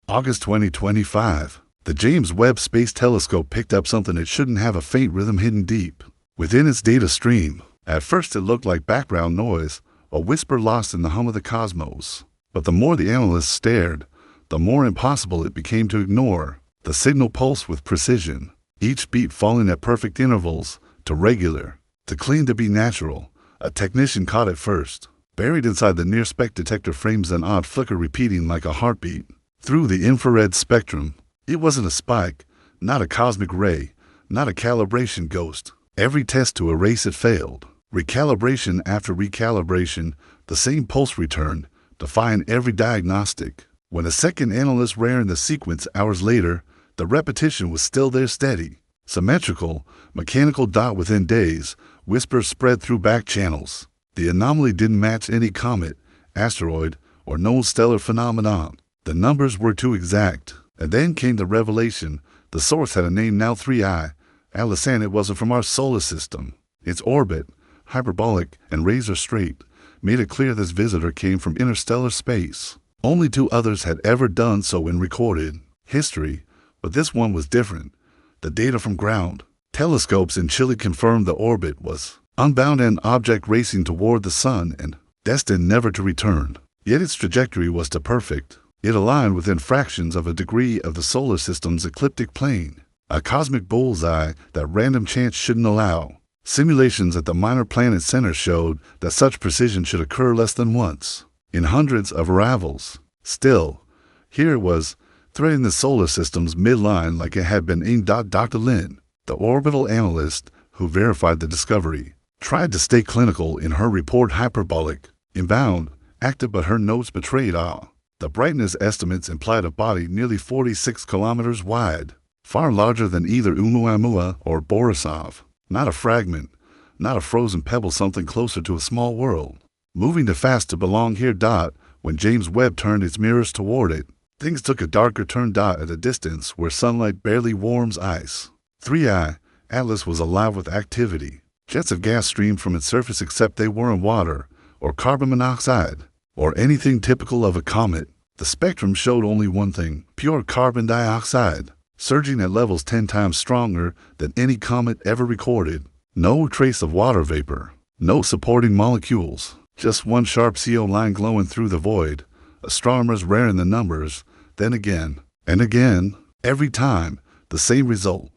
August 2025. The James Webb Space Telescope picked up something it shouldn't have, a faint rhythm hidden deep within its data stream. At first it looked like background noise, a whisper lost in the hum of the cosmos. But the more the analysts stared, the more impossible it became to ignore. The signal pulsed with precision, each beat falling at perfect intervals, too regular, too clean to be natural. A technician caught it first. Buried inside the near-spec detector frames, an odd flicker repeating like a heartbeat. Through the infrared spectrum, it wasn't a spike, not a cosmic ray, not a calibration ghost. Every test to erase it failed. Recalibration after recalibration, the same pulse returned, defying every diagnostic. When a second analyst ran the sequence hours later, the repetition was still there, steady, symmetrical, mechanical dot within days. Whispers spread through back channels. The anomaly didn't match any comet, asteroid, or known stellar phenomenon. The numbers were too exact. And then came the revelation. The source had a name now, 3I, Atlas, and it wasn't from our solar system. Its orbit, hyperbolic and razor straight, made it clear this visitor came from interstellar space. Only 2 others had ever done so in recorded history, but this one was different. The data from ground telescopes in Chile confirmed the orbit was unbound, an object racing toward the sun and destined never to return. Yet its trajectory was too perfect. It aligned within fractions of a degree of the solar system's ecliptic plane, a cosmic bullseye that random chance shouldn't allow. Simulations at the minor planet center showed that such precision should occur less than once, in hundreds of arrivals. Still, here it was, threading the solar system's midline like it had been aimed. Dr. Lin, the orbital analyst who verified the discovery, tried to stay clinical in her report, hyperbolic, inbound, active, but her notes betrayed awe. The brightness estimates implied a body nearly 46 kilometers wide, far larger than either Oumuamua or Borisov. Not a fragment, not a frozen pebble, something closer to a small world, moving too fast to belong here. When James Webb turned its mirrors toward it, things took a darker turn. At a distance where sunlight barely warms ice, 3I, Atlas was alive with activity. Jets of gas streamed from its surface, except they weren't water or carbon monoxide or anything typical of a comet. The spectrum showed only one thing: pure carbon dioxide, surging at levels 10 times stronger than any comet ever recorded. No trace of water vapor, no supporting molecules, just one sharp CO line glowing through the void. Astronomers ran the numbers, then again, and again. Every time, the same result.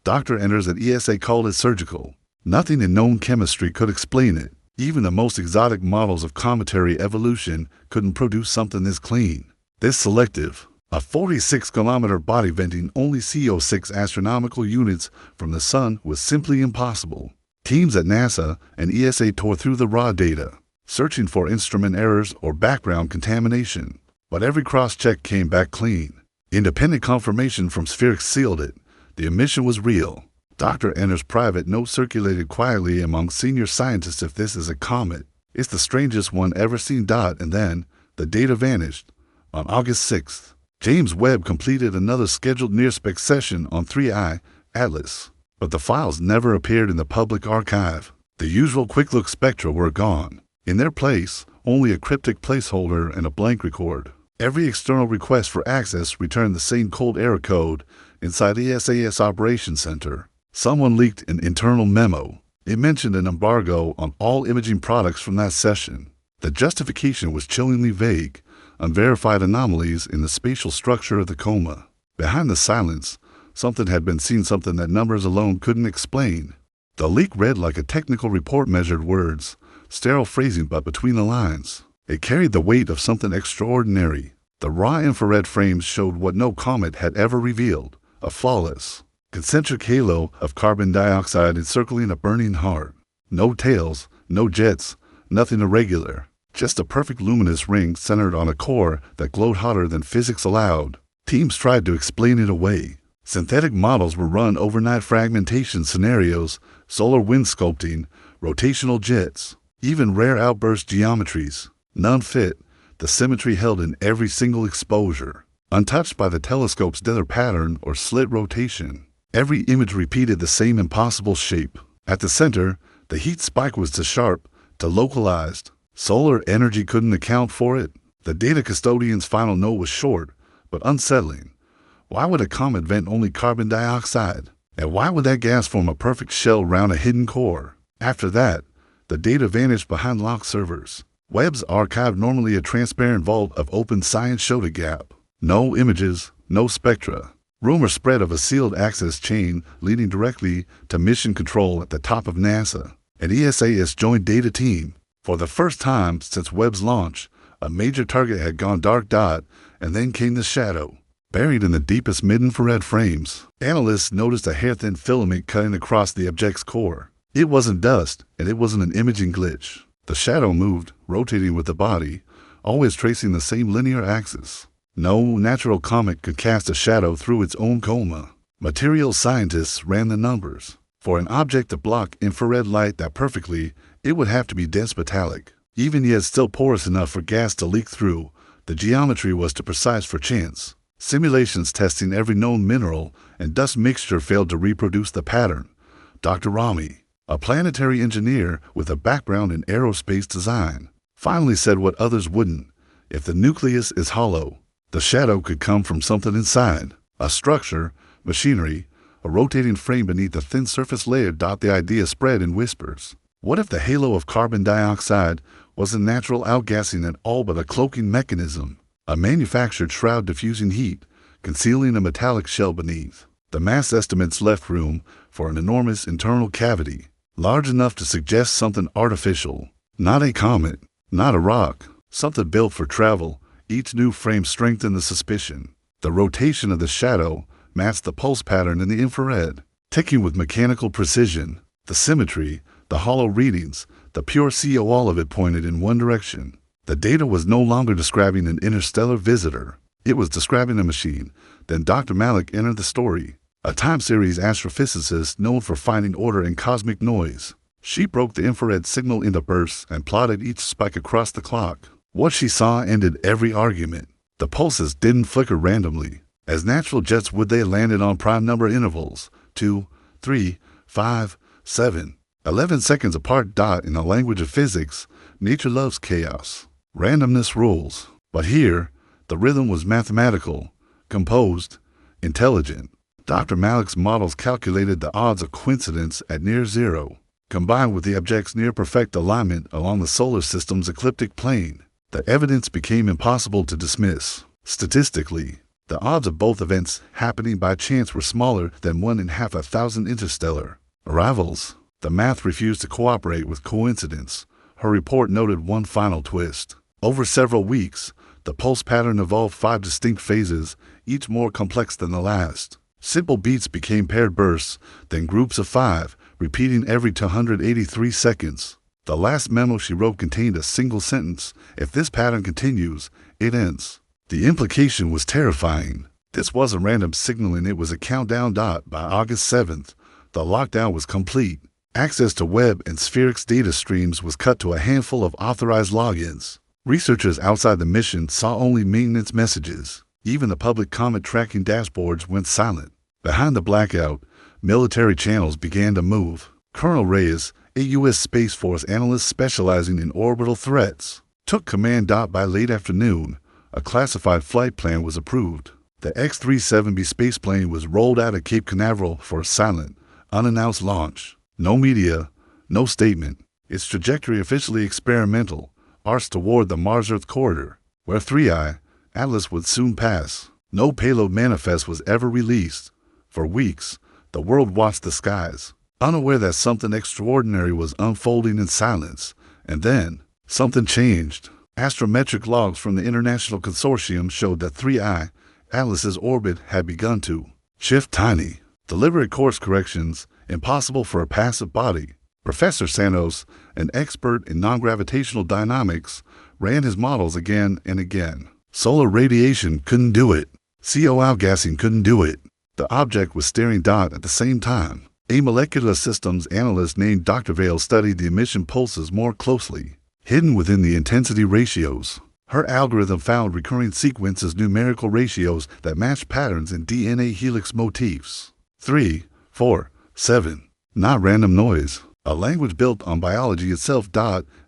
Doctor enters at ESA called it surgical. Nothing in known chemistry could explain it. Even the most exotic models of cometary evolution couldn't produce something this clean, this selective. A 46-kilometer body venting only CO6 astronomical units from the sun was simply impossible. Teams at NASA and ESA tore through the raw data, searching for instrument errors or background contamination. But every cross-check came back clean. Independent confirmation from Spherics sealed it. The emission was real. Doctor enters private note circulated quietly among senior scientists. If this is a comet, it's the strangest one ever seen. And then, the data vanished. On August 6th, James Webb completed another scheduled near-spec session on 3I, Atlas. But the files never appeared in the public archive. The usual quick-look spectra were gone. In their place, only a cryptic placeholder and a blank record. Every external request for access returned the same cold error code inside the SAS Operations Center. Someone leaked an internal memo. It mentioned an embargo on all imaging products from that session. The justification was chillingly vague: unverified anomalies in the spatial structure of the coma. Behind the silence, something had been seen, something that numbers alone couldn't explain. The leak read like a technical report, measured words, sterile phrasing, but between the lines, it carried the weight of something extraordinary. The raw infrared frames showed what no comet had ever revealed: a flawless, concentric halo of carbon dioxide encircling a burning heart. No tails, no jets, nothing irregular. Just a perfect luminous ring centered on a core that glowed hotter than physics allowed. Teams tried to explain it away. Synthetic models were run, overnight fragmentation scenarios, solar wind sculpting, rotational jets, even rare outburst geometries. None fit. The symmetry held in every single exposure, untouched by the telescope's dither pattern or slit rotation. Every image repeated the same impossible shape. At the center, the heat spike was too sharp, too localized. Solar energy couldn't account for it. The data custodian's final note was short, but unsettling. Why would a comet vent only carbon dioxide? And why would that gas form a perfect shell around a hidden core? After that, the data vanished behind locked servers. Webb's archive, normally a transparent vault of open science, showed a gap. No images, no spectra. Rumors spread of a sealed access chain leading directly to mission control at the top of NASA, an ESA's joint data team. For the first time since Webb's launch, a major target had gone dark. And then came the shadow. Buried in the deepest mid-infrared frames, analysts noticed a hair-thin filament cutting across the object's core. It wasn't dust, and it wasn't an imaging glitch. The shadow moved, rotating with the body, always tracing the same linear axis. No natural comet could cast a shadow through its own coma. Materials scientists ran the numbers. For an object to block infrared light that perfectly, it would have to be dense metallic. Even yet still porous enough for gas to leak through, the geometry was too precise for chance. Simulations testing every known mineral and dust mixture failed to reproduce the pattern. Dr. Rami, a planetary engineer with a background in aerospace design, finally said what others wouldn't. If the nucleus is hollow, the shadow could come from something inside. A structure, machinery, a rotating frame beneath the thin surface layer. The idea spread in whispers. What if the halo of carbon dioxide wasn't natural outgassing at all but a cloaking mechanism? A manufactured shroud diffusing heat, concealing a metallic shell beneath. The mass estimates left room for an enormous internal cavity, large enough to suggest something artificial. Not a comet, not a rock, something built for travel. Each new frame strengthened the suspicion. The rotation of the shadow matched the pulse pattern in the infrared, ticking with mechanical precision. The symmetry, the hollow readings, the pure CO, all of it pointed in one direction. The data was no longer describing an interstellar visitor. It was describing a machine. Then Dr. Malik entered the story, a time series astrophysicist known for finding order in cosmic noise. She broke the infrared signal into bursts and plotted each spike across the clock. What she saw ended every argument. The pulses didn't flicker randomly. As natural jets would, they landed on prime number intervals, 2, 3, 5, 7, 11 seconds apart. In the language of physics, nature loves chaos. Randomness rules. But here, the rhythm was mathematical, composed, intelligent. Dr. Malik's models calculated the odds of coincidence at near zero, combined with the object's near-perfect alignment along the solar system's ecliptic plane. The evidence became impossible to dismiss. Statistically, the odds of both events happening by chance were smaller than 1 in half a thousand interstellar arrivals. The math refused to cooperate with coincidence. Her report noted one final twist. Over several weeks, the pulse pattern evolved 5 distinct phases, each more complex than the last. Simple beats became paired bursts, then groups of 5, repeating every 283 seconds. The last memo she wrote contained a single sentence: "If this pattern continues, it ends." The implication was terrifying. This wasn't random signaling, it was a countdown. By August 7th, the lockdown was complete. Access to Webb and Spherix data streams was cut to a handful of authorized logins. Researchers outside the mission saw only maintenance messages. Even the public comet tracking dashboards went silent. Behind the blackout, military channels began to move. Colonel Reyes, a U.S. Space Force analyst specializing in orbital threats, took command. By late afternoon, a classified flight plan was approved. The X-37B spaceplane was rolled out at Cape Canaveral for a silent, unannounced launch. No media, no statement. Its trajectory officially experimental, arced toward the Mars-Earth corridor, where 3I, Atlas, would soon pass. No payload manifest was ever released. For weeks, the world watched the skies, unaware that something extraordinary was unfolding in silence. And then, something changed. Astrometric logs from the International Consortium showed that 3I, Atlas's orbit, had begun to shift. Tiny, deliberate course corrections, impossible for a passive body. Professor Santos, an expert in non-gravitational dynamics, ran his models again and again. Solar radiation couldn't do it. CO outgassing couldn't do it. The object was staring. At the same time, a molecular systems analyst named Dr. Vale studied the emission pulses more closely. Hidden within the intensity ratios, her algorithm found recurring sequences, numerical ratios that matched patterns in DNA helix motifs. 3, 4, 7. Not random noise. A language built on biology itself.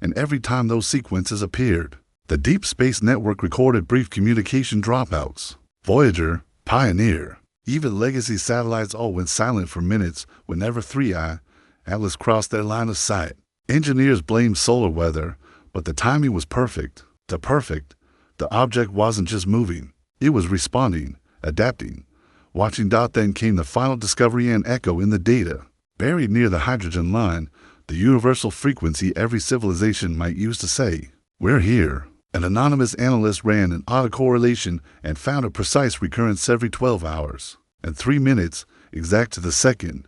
And every time those sequences appeared, the Deep Space Network recorded brief communication dropouts. Voyager, Pioneer. Even legacy satellites all went silent for minutes whenever 3i Atlas crossed their line of sight. Engineers blamed solar weather, but the timing was perfect. The object wasn't just moving, it was responding, adapting. Watching. Then came the final discovery and echo in the data. Buried near the hydrogen line, the universal frequency every civilization might use to say, "We're here." An anonymous analyst ran an autocorrelation and found a precise recurrence every 12 hours. And 3 minutes, exact to the second,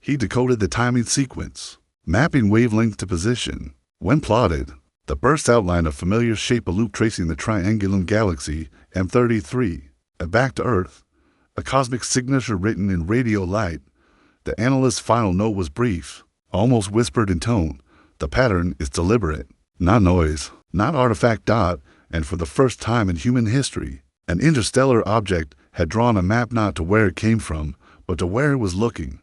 he decoded the timing sequence, mapping wavelength to position. When plotted, the burst outline a familiar shape, a loop tracing the triangulum galaxy M33, and back to Earth, a cosmic signature written in radio light. The analyst's final note was brief, almost whispered in tone. The pattern is deliberate, not noise, not artifact. And for the first time in human history, an interstellar object had drawn a map not to where it came from, but to where it was looking.